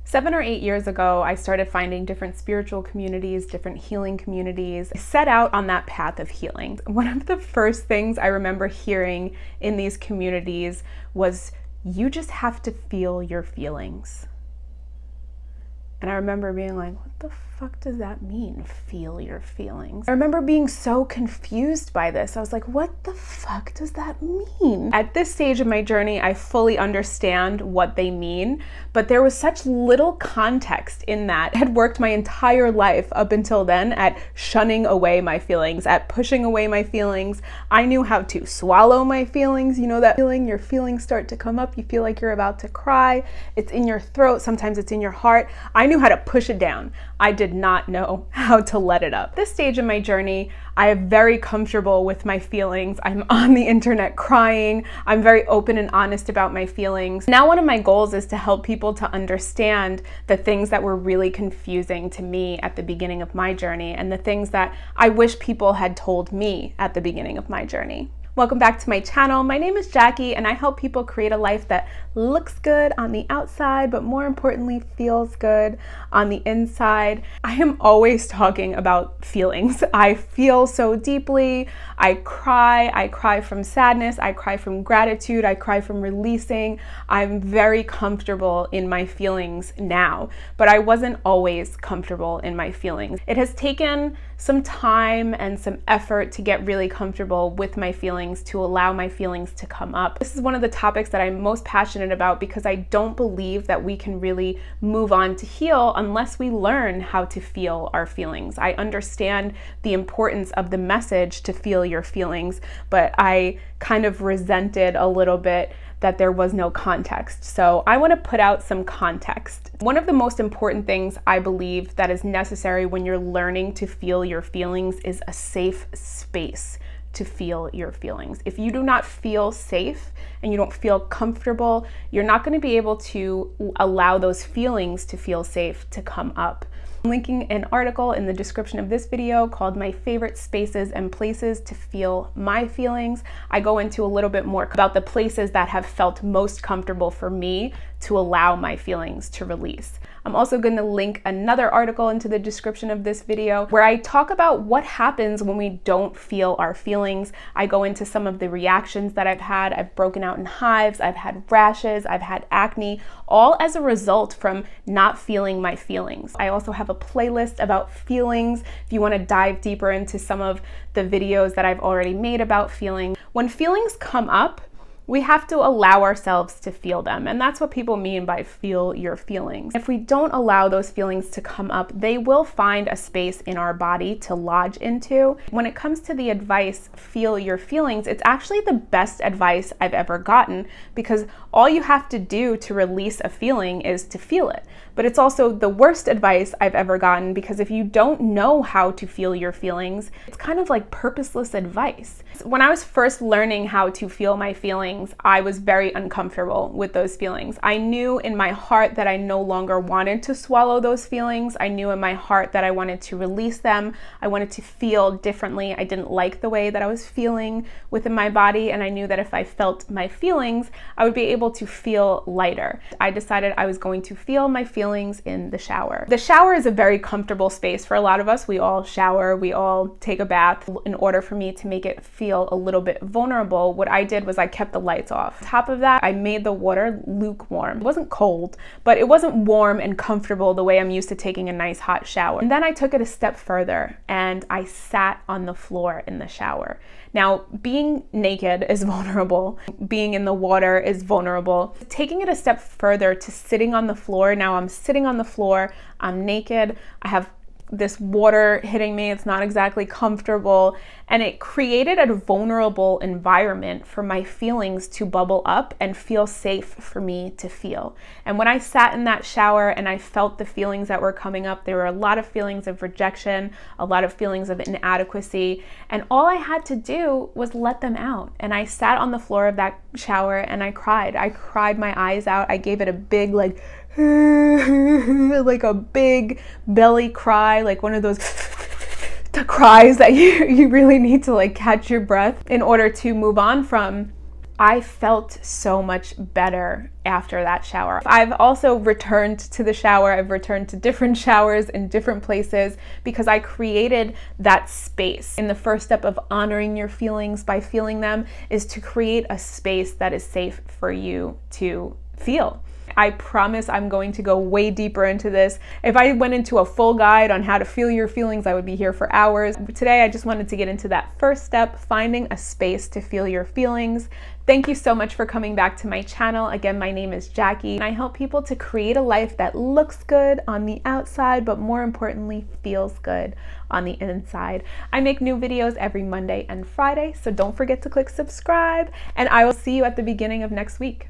7 or 8 years ago, I started finding different spiritual communities, different healing communities. I set out on that path of healing. One of the first things I remember hearing in these communities was, you just have to feel your feelings. And I remember being like, what the fuck does that mean, feel your feelings? I remember being so confused by this. I was like, what the fuck does that mean? At this stage of my journey, I fully understand what they mean, but there was such little context in that. I had worked my entire life up until then at shunning away my feelings, at pushing away my feelings. I knew how to swallow my feelings. You know that feeling, your feelings start to come up, you feel like you're about to cry. It's in your throat, sometimes it's in your heart. I knew how to push it down. I did not know how to let it up. This stage in my journey, I am very comfortable with my feelings. I'm on the internet crying. I'm very open and honest about my feelings. Now, one of my goals is to help people to understand the things that were really confusing to me at the beginning of my journey and the things that I wish people had told me at the beginning of my journey. Welcome back to my channel. My name is Jackie and I help people create a life that looks good on the outside, but more importantly, feels good on the inside. I am always talking about feelings. I feel so deeply. I cry from sadness. I cry from gratitude. I cry from releasing. I'm very comfortable in my feelings now, but I wasn't always comfortable in my feelings. It has taken some time and some effort to get really comfortable with my feelings, to allow my feelings to come up. This is one of the topics that I'm most passionate about because I don't believe that we can really move on to heal unless we learn how to feel our feelings. I understand the importance of the message to feel your feelings, but I kind of resented a little bit that there was no context. So I want to put out some context. One of the most important things I believe that is necessary when you're learning to feel your feelings is a safe space to feel your feelings. If you do not feel safe and you don't feel comfortable, you're not going to be able to allow those feelings to feel safe to come up. I'm linking an article in the description of this video called My Favorite Spaces and Places to Feel My Feelings. I go into a little bit more about the places that have felt most comfortable for me to allow my feelings to release. I'm also going to link another article into the description of this video where I talk about what happens when we don't feel our feelings. I go into some of the reactions that I've had. I've broken out in hives, I've had rashes, I've had acne, all as a result from not feeling my feelings. I also have a playlist about feelings if you want to dive deeper into some of the videos that I've already made about feelings. When feelings come up, we have to allow ourselves to feel them. And that's what people mean by feel your feelings. If we don't allow those feelings to come up, they will find a space in our body to lodge into. When it comes to the advice, feel your feelings, it's actually the best advice I've ever gotten because all you have to do to release a feeling is to feel it. But it's also the worst advice I've ever gotten because if you don't know how to feel your feelings, it's kind of like purposeless advice. When I was first learning how to feel my feelings, I was very uncomfortable with those feelings. I knew in my heart that I no longer wanted to swallow those feelings. I knew in my heart that I wanted to release them. I wanted to feel differently. I didn't like the way that I was feeling within my body, and I knew that if I felt my feelings, I would be able to feel lighter. I decided I was going to feel my feelings in the shower. The shower is a very comfortable space for a lot of us. We all shower, we all take a bath. In order for me to make it feel a little bit vulnerable, what I did was I kept the lights off. On top of that, I made the water lukewarm. It wasn't cold, but it wasn't warm and comfortable the way I'm used to taking a nice hot shower. And then I took it a step further and I sat on the floor in the shower. Now, being naked is vulnerable. Being in the water is vulnerable. Taking it a step further to sitting on the floor. Now I'm sitting on the floor, I'm naked, I have this water hitting me, it's not exactly comfortable, and it created a vulnerable environment for my feelings to bubble up and feel safe for me to feel. And when I sat in that shower and I felt the feelings that were coming up, there were a lot of feelings of rejection, a lot of feelings of inadequacy, and all I had to do was let them out. And I sat on the floor of that shower and I cried. I cried my eyes out. I gave it a big like a big belly cry, like one of those cries that you really need to like catch your breath in order to move on from I felt so much better after that shower. I've also returned to the shower. I've returned to different showers in different places because I created that space. And the first step of honoring your feelings by feeling them is to create a space that is safe for you to feel. I promise I'm going to go way deeper into this. If I went into a full guide on how to feel your feelings, I would be here for hours. But today, I just wanted to get into that first step, finding a space to feel your feelings. Thank you so much for coming back to my channel. Again, my name is Jackie, and I help people to create a life that looks good on the outside, but more importantly, feels good on the inside. I make new videos every Monday and Friday, so don't forget to click subscribe, and I will see you at the beginning of next week.